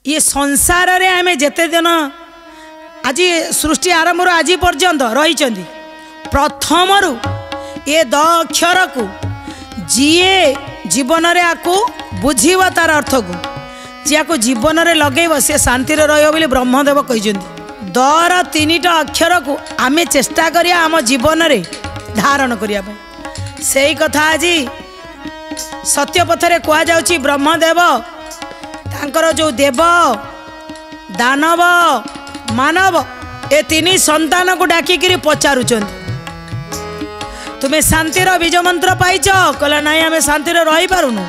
ये संसार रे आमे जेते दिन आज सृष्टि आरंभ आज पर्यंत रही प्रथम ये द अक्षर को जीए जीवन रे आकु बुझीव तार अर्थ को जी को जीवन रे लगेब से शांति रहिबो बोली ब्रह्मदेव कहते दर 3टा अक्षर को आमे चेष्टा करिया आम जीवन रे धारण करिया से कथा आज सत्यपथरे कह जाउची ब्रह्मदेव तांकर जो देव दानव मानव ए 3 संतान को डाकिकी पचारुचंती तुम्हें शांतिर बीज मंत्र पाइच कहला नाई आम शांति रही पारुनु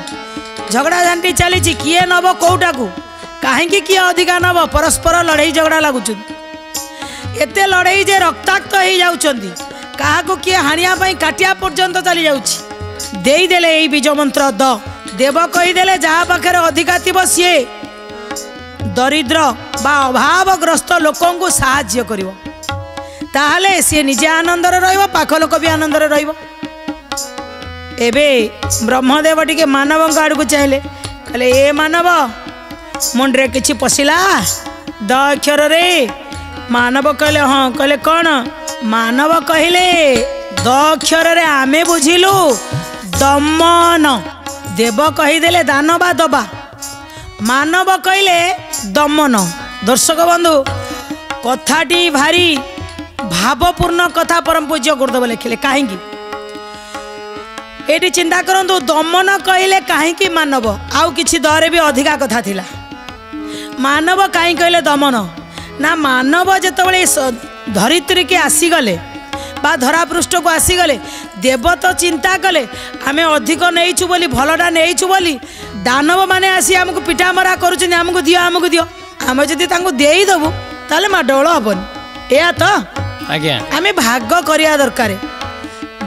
झगड़ा झांटी चली किए नब कौटा को कहीं किए अधिका नब परस्पर लड़ाई झगड़ा लगुच एते लड़ाई जे रक्ताक्त हो जाउछंती क्या किए हाणिया काटिया पर्यंत चली जाउछि देदेले यही बीज मंत्र द देव कहीदेले जहाँ पाखे अधिका थी सी दरिद्र बा अभावग्रस्त लोकों को साहाय्य करिवो ताहले सी निजे आनंदर रहिबो पाख लोक भी आनंदर रहिबो। एबे ब्रह्मदेव टिके मानव आड़ को चाहले कहले ए मानव मुंडरे किछि पशिला द अक्षर रे मानव कहले हाँ कहले कौन मानव कहले द अक्षर रे आमे बुझिलु दमन देव कहीदेले दान बा दबा मानव कहले दमन। दर्शक बंधु कथाटी भारी भावपूर्ण कथा परम पूज्य गुरुदेव लिखिले कहीं ये चिंता करंतु दमन कहले कहीं मानव आउ किछि दरे भी अधिका कथा थिला मानव कहीं कहले दमन ना मानव जेतबेले धरित्री के आसीगले बा धरापृष्ठ को आसीगले देव तो चिंता कले आमे अधिक नहींचु बोली भलटा नहींचु बोली दानव माने आसी आमको पिटा मरा करुछन आमको दियो आम जदि तांको देई दबु ताले माडोळ हबनी एया तो आज्ञा आमे भाग करिया दरकार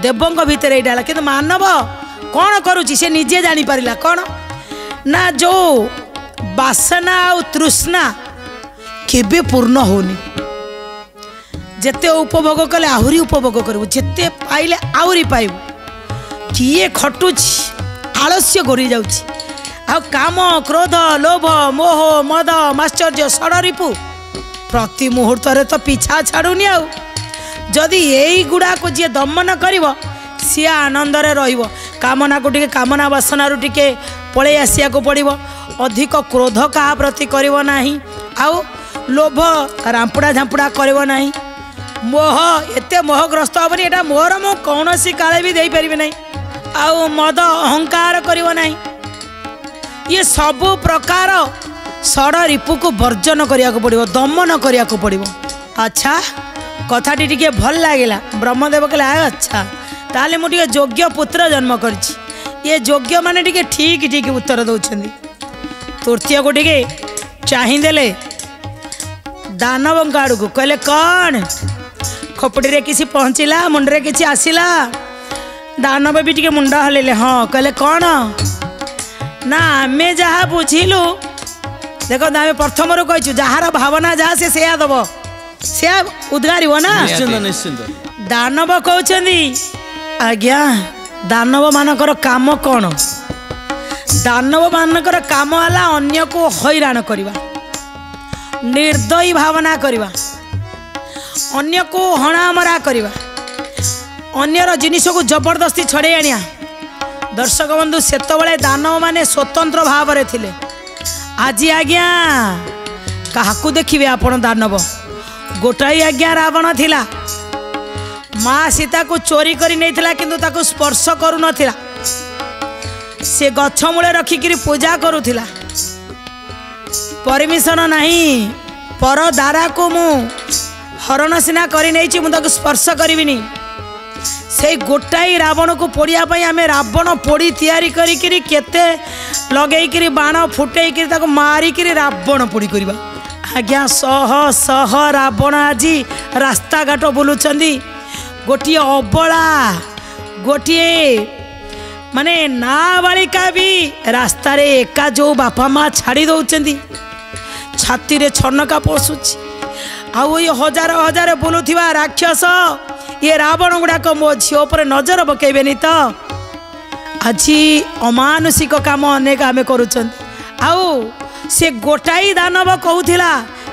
देवंग भितर एइडाला किंतु मानव कौन करुछि से निजे जानी पारिला कौन ना जो वासना और तृष्णा केबे पूर्ण होनी जेते उपभोग कले आहुरी उपभोग करू जेते पाइले आहुरी पाइबू किए खटुछि आलस्य गरी जाउछि आ काम क्रोध लोभ मोह मद माश्चर्य षड़रिपु प्रति मुहूर्त रे तो पीछा छाड़ुनी आउ जदि यही गुड़ा को जी दमन करिवो सी आनंद रे रहिबो कामना को टिके कामना वासना रु टिके पळे आसिया को पड़िबो अधिक क्रोध कहा प्रति करिवो नाही आउ लोभ रामपुड़ा झांपुड़ा करिवो नाही मोह एते मोहग्रस्त हेनी एटा मोहर मु कौन सी काले भी दे पारि नहीं आउ मद अहंकार करिवो नाही ये सबु प्रकार षड़ रिपु को वर्जन करिया को पड़िबो दमन करिया को पड़िबो। अच्छा कथाटी टिके भल लागिला ब्रह्मदेव कहले अच्छा ताले मु टिके योग्य पुत्र जन्म करछि ये योग्य माने टिके ठीक ठीक उत्तर दउछन्दी तृतीय को टिके चाहिदेले दानव आड़ को कहले कौन खोपड़ी रे किसी पहुँचला मुंडरे किसी आसिला दानव भी टिके मुंडा हलेले हाँ कहले कौन ना आमे जहाँ बुझिलु देखो आमे प्रथम रू कही जार भावना जहाँ से सेया दब से उद्गार ना निश्चिंत दानव कहते आज्ञा दानव मानकर काम कौन दानव मानकर काम आला अन्य को हैरान करवा निर्दयी भावना करवा अन्य को हणामरा करवा अन्यर जिनिस को जबरदस्ती छड़े आनिया। दर्शक बंधु सेतबेले दानव माने स्वतंत्र भाव रे थिले आज आज्ञा काहाकू देखिबे आपण दानव गोटाई आज्ञा रावण थिला माँ सीता को चोरी करी नहीं थिला किंतु ताको स्पर्श करू नथिला से गछ मूले रखिकी पूजा करूथिला परमिशन नहीं पर दारा को मु हरण सीना करी नहीं मुझे स्पर्श करी से गोटाई रावण को पोड़िया आम रावण पोड़ी तैयारी करी केते लगेकरी बाण फुटेकरी ताको मारिकी रावण पोड़ी करवा आज्ञा सह सह रावण आज रास्ता घाट बुलुचंदी गोटे अबला गोटे माने नाबालिका भी रास्ता रे एका जो बापा माँ छाड़ी दौरान छाती रे छनका पशुची आउ ये हजार हजार बुलुथिबा राक्षस ये रावण गुड़ाक मो झील पर नजर पकेबेनी तो आज अमानुषिक काम अनेक आम करुचंती आउ से गोटाई दानव कहूला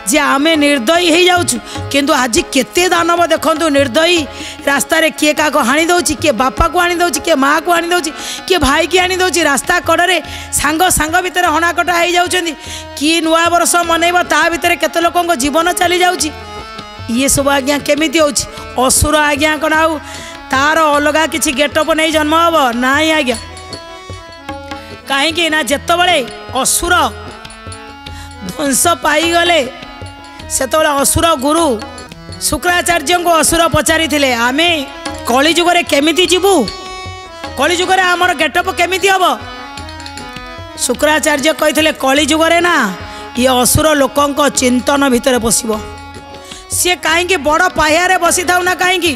जे आमे निर्दयी हो जाऊँ किंतु आज केते दानव देखंतु निर्दयी रास्ता रे किए का हाणी दौची किए बापा को हाणी दौची किए माँ को हाणी दौची किए भाई की हाणी दौची रास्ता कड़े सांग सांग भितर हणाकटा हो जाउछंदी कि नुआ वर्ष मनैब ता भितर केते लोकंक जीवन चली जाउची ये सब आज्ञा केमिति होउची असुर आज्ञा कौन आउ तार अलगा किसी गेटअप नहीं जन्म हम ना आज्ञा कहीं ना जिते असुर ध्वंस पाईगले से असुर गुरु शुक्राचार्य को असुर पचारि थिले आमे कलिजुगे केमिति जीवु कलिजुगे आमर गेटअप केमिति हम शुक्राचार्य कही कलिजुगे ना ये असुर लोकंक चिंतन भितर पशिब सी कहीं बड़ पाह्यारे बसी था ना कहीं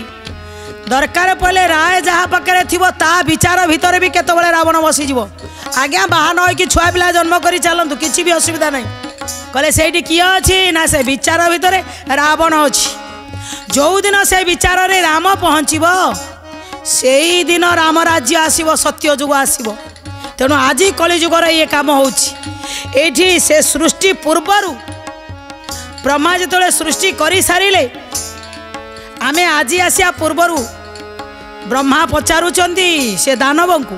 दरकार पड़े राय जहाँ पाखे थी ता विचार भितर भी केतबेले रावण बसीज आज्ञा बाहा न कि छुआ पिला जन्म कर चलतु किसी भी असुविधा नहीं कहले से किए अच्छी ना से विचार भितर रावण अच्छी जो दिन से विचार रे राम पहुँचब से ही दिन राम राज्य आसब सत्य जुग आसब तेणु आज कलिजुगर ये कम होठी से सृष्टि पूर्वर ब्रह्मा जो सृष्टि कर सारे आमे आज आसिया पूर्वर ब्रह्मा पचारुचंदी से दानव को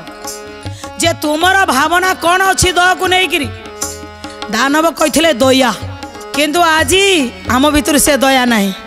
जे तुमर भावना कौन अच्छी दह को लेकिन दानव कही दया किंतु आज आम भितर से दया नहीं